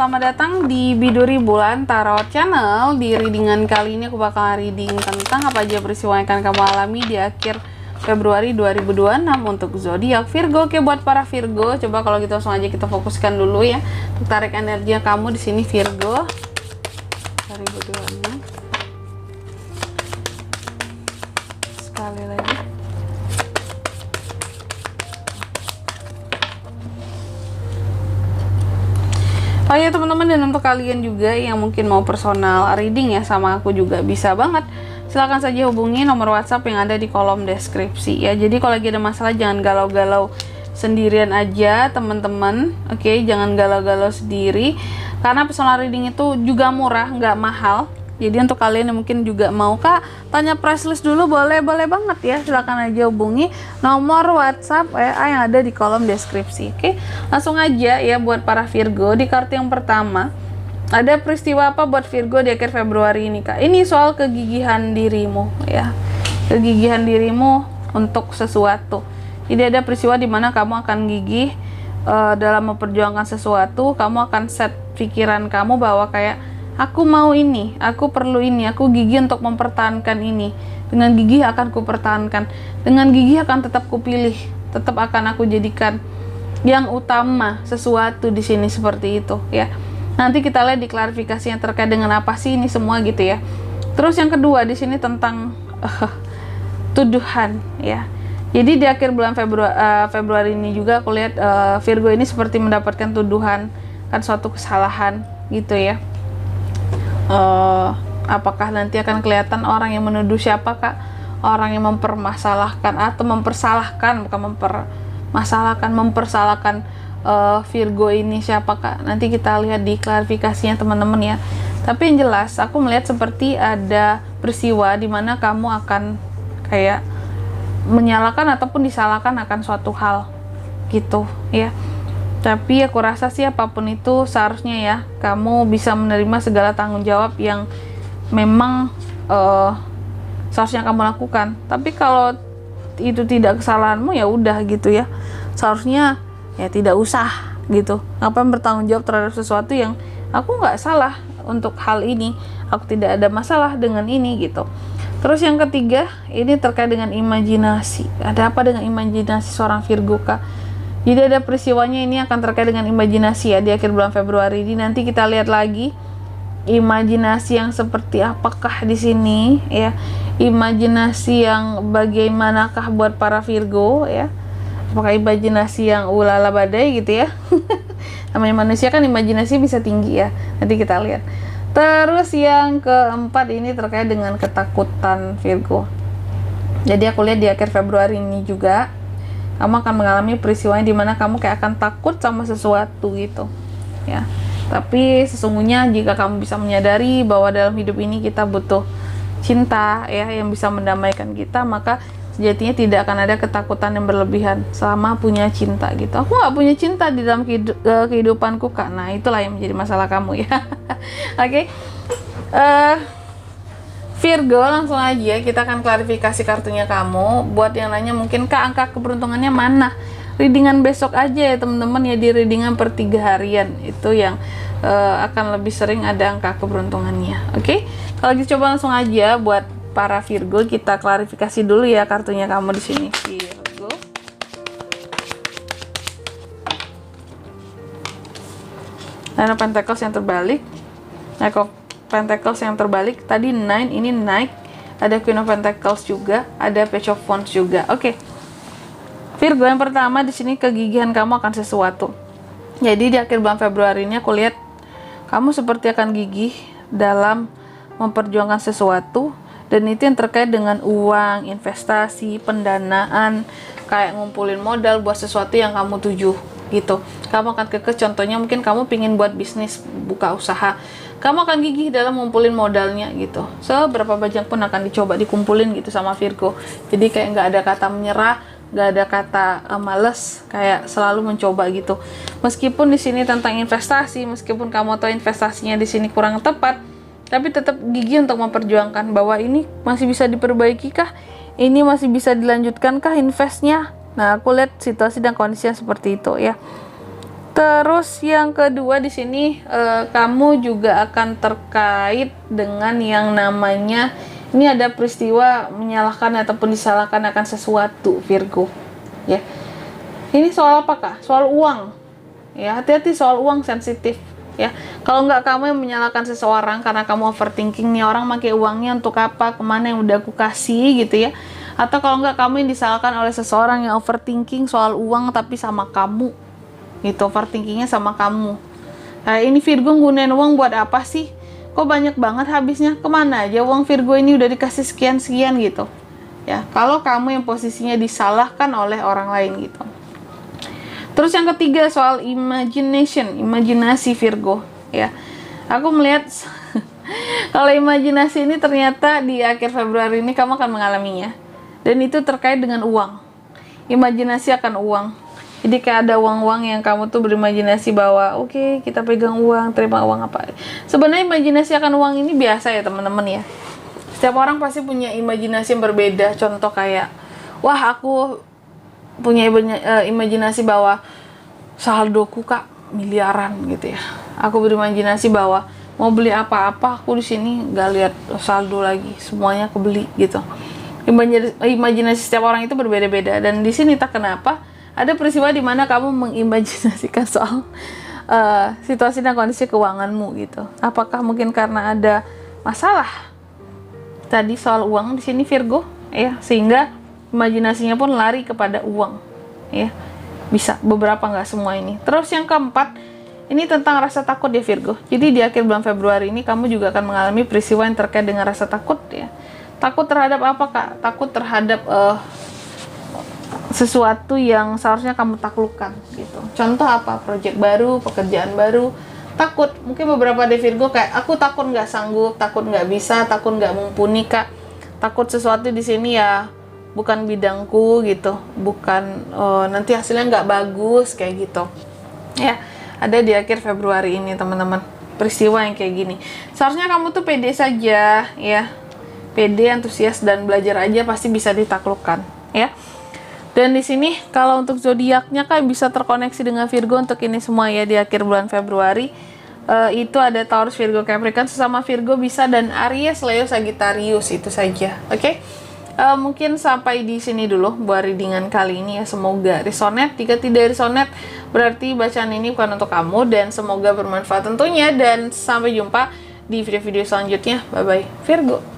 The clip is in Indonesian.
selamat datang di Biduri Bulan Tarot Channel. Di readingan kali ini aku bakal reading tentang apa aja peristiwa yang akan kamu alami di akhir Februari 2026 untuk zodiak Virgo. Oke, buat para Virgo, coba kalau gitu langsung aja kita fokuskan dulu ya. Untuk tarik energi kamu di sini Virgo 2026. Sekali lagi. Oh ya teman-teman, dan untuk kalian juga yang mungkin mau personal reading ya sama aku juga bisa banget. Silahkan saja hubungi nomor WhatsApp yang ada di kolom deskripsi ya. Jadi kalau lagi ada masalah jangan galau-galau sendirian aja teman-teman. Oke, jangan galau-galau sendiri. Karena personal reading itu juga murah, nggak mahal. Jadi untuk kalian yang mungkin juga mau Kak tanya price list dulu, boleh banget ya. Silakan aja hubungi nomor WhatsApp yang ada di kolom deskripsi. Oke, langsung aja ya buat para Virgo. Di kartu yang pertama, ada peristiwa apa buat Virgo di akhir Februari ini Kak? Ini soal kegigihan dirimu ya. Kegigihan dirimu untuk sesuatu. Jadi ada peristiwa di mana kamu akan gigih dalam memperjuangkan sesuatu. Kamu akan set pikiran kamu bahwa kayak aku mau ini, aku perlu ini, aku gigih untuk mempertahankan ini. Dengan gigih akan kupertahankan. Dengan gigih akan tetap kupilih, tetap akan aku jadikan yang utama sesuatu di sini seperti itu ya. Nanti kita lihat di klarifikasi yang terkait dengan apa sih ini semua gitu ya. Terus yang kedua di sini tentang tuduhan ya. Jadi di akhir bulan Februari ini juga aku lihat Virgo ini seperti mendapatkan tuduhan kan suatu kesalahan gitu ya. Apakah nanti akan kelihatan orang yang menuduh siapa Kak? Orang yang mempermasalahkan atau mempersalahkan, bukan mempersalahkan Virgo ini siapa Kak? Nanti kita lihat di klarifikasinya teman-teman ya. Tapi yang jelas aku melihat seperti ada peristiwa di mana kamu akan kayak menyalahkan ataupun disalahkan akan suatu hal gitu ya. Tapi aku rasa sih apapun itu seharusnya ya kamu bisa menerima segala tanggung jawab yang memang seharusnya kamu lakukan. Tapi kalau itu tidak kesalahanmu ya udah gitu ya. Seharusnya ya tidak usah gitu. Ngapain bertanggung jawab terhadap sesuatu yang aku nggak salah untuk hal ini. Aku tidak ada masalah dengan ini gitu. Terus yang ketiga ini terkait dengan imajinasi. Ada apa dengan imajinasi seorang Virgo Kak? Jadi ada peristiwanya ini akan terkait dengan imajinasi ya di akhir bulan Februari ini. Nanti kita lihat lagi imajinasi yang seperti apakah di sini ya. Imajinasi yang bagaimanakah buat para Virgo ya. Apakah imajinasi yang ulala badai gitu ya. Namanya manusia kan imajinasi bisa tinggi ya. Nanti kita lihat. Terus yang keempat ini terkait dengan ketakutan Virgo. Jadi aku lihat di akhir Februari ini juga kamu akan mengalami peristiwa di mana kamu kayak akan takut sama sesuatu gitu ya. Tapi sesungguhnya jika kamu bisa menyadari bahwa dalam hidup ini kita butuh cinta ya yang bisa mendamaikan kita, maka sejatinya tidak akan ada ketakutan yang berlebihan selama punya cinta gitu. Aku nggak punya cinta di dalam kehidupanku Kak. Nah itulah yang menjadi masalah kamu ya. Oke. Virgo, langsung aja kita akan klarifikasi kartunya kamu. Buat yang nanya mungkin Kak angka keberuntungannya mana? Readingan besok aja ya teman-teman ya, di readingan per 3 harian itu yang akan lebih sering ada angka keberuntungannya. Oke, kalau gitu coba langsung aja buat para Virgo kita klarifikasi dulu ya kartunya kamu di sini Virgo. Nine of Pentacles yang terbalik, Knight of Pentacles yang terbalik, tadi 9 ini naik, ada Queen of Pentacles juga, ada Page of Wands juga. Oke. Virgo yang pertama di sini kegigihan kamu akan sesuatu. Jadi di akhir bulan Februari ini aku lihat kamu seperti akan gigih dalam memperjuangkan sesuatu, dan itu yang terkait dengan uang, investasi, pendanaan, kayak ngumpulin modal buat sesuatu yang kamu tuju gitu. Kamu akan kekeh, contohnya mungkin kamu pingin buat bisnis, buka usaha, kamu akan gigih dalam ngumpulin modalnya gitu. Seberapa banyak pun akan dicoba dikumpulin gitu sama Virgo. Jadi kayak nggak ada kata menyerah, nggak ada kata males, kayak selalu mencoba gitu. Meskipun di sini tentang investasi, meskipun kamu tahu investasinya di sini kurang tepat, tapi tetap gigih untuk memperjuangkan bahwa ini masih bisa diperbaiki kah? Ini masih bisa dilanjutkan kah investnya? Nah, aku lihat situasi dan kondisi yang seperti itu ya. Terus yang kedua di sini kamu juga akan terkait dengan yang namanya ini ada peristiwa menyalahkan ataupun disalahkan akan sesuatu, Virgo. Ya. Ini soal apa, Kak? Soal uang. Ya, hati-hati soal uang, sensitif. Ya, kalau nggak kamu yang menyalahkan seseorang karena kamu overthinking, nih orang pakai uangnya untuk apa, kemana yang udah aku kasih gitu ya. Atau kalau nggak kamu yang disalahkan oleh seseorang yang overthinking soal uang tapi sama kamu. Gitu, overthinkingnya sama kamu. Nah, ini Virgo gunain uang buat apa sih? Kok banyak banget habisnya? Kemana aja uang Virgo ini udah dikasih sekian-sekian gitu. Ya, kalau kamu yang posisinya disalahkan oleh orang lain gitu. Terus yang ketiga soal imagination, imajinasi Virgo. Ya, aku melihat kalau imajinasi ini ternyata di akhir Februari ini kamu akan mengalaminya. Dan itu terkait dengan uang. Imajinasi akan uang. Jadi kayak ada uang-uang yang kamu tuh berimajinasi bahwa oke, kita pegang uang, terima uang apa. Sebenarnya imajinasi akan uang ini biasa ya teman-teman ya. Setiap orang pasti punya imajinasi yang berbeda. Contoh kayak, wah aku punya imajinasi bahwa saldoku Kak miliaran gitu ya. Aku berimajinasi bahwa mau beli apa-apa aku di sini nggak lihat saldo lagi, semuanya aku beli gitu. Imajinasi setiap orang itu berbeda-beda dan di sini tak kenapa ada peristiwa di mana kamu mengimajinasikan soal situasi dan kondisi keuanganmu gitu. Apakah mungkin karena ada masalah tadi soal uang di sini Virgo ya, sehingga imajinasinya pun lari kepada uang ya. Bisa beberapa, nggak semua ini. Terus yang keempat, ini tentang rasa takut ya Virgo. Jadi di akhir bulan Februari ini kamu juga akan mengalami peristiwa yang terkait dengan rasa takut ya. Takut terhadap apa Kak? Takut terhadap sesuatu yang seharusnya kamu taklukkan gitu. Contoh apa? Proyek baru, pekerjaan baru. Takut, mungkin beberapa dari Virgo kayak aku takut nggak sanggup, takut nggak bisa, takut nggak mumpuni Kak. Takut sesuatu di sini ya bukan bidangku gitu, bukan nanti hasilnya nggak bagus kayak gitu. Ya, ada di akhir Februari ini teman-teman peristiwa yang kayak gini. Seharusnya kamu tuh pede saja ya, pede, antusias dan belajar aja pasti bisa ditaklukkan ya. Dan di sini kalau untuk zodiaknya kan bisa terkoneksi dengan Virgo untuk ini semua ya di akhir bulan Februari. Itu ada Taurus, Virgo, Capricorn, sesama Virgo bisa, dan Aries, Leo, Sagittarius, itu saja. Oke? Mungkin sampai di sini dulu buat readingan kali ini ya. Semoga resonate. Jika tidak resonate berarti bacaan ini bukan untuk kamu, dan semoga bermanfaat tentunya, dan sampai jumpa di video-video selanjutnya. Bye bye Virgo.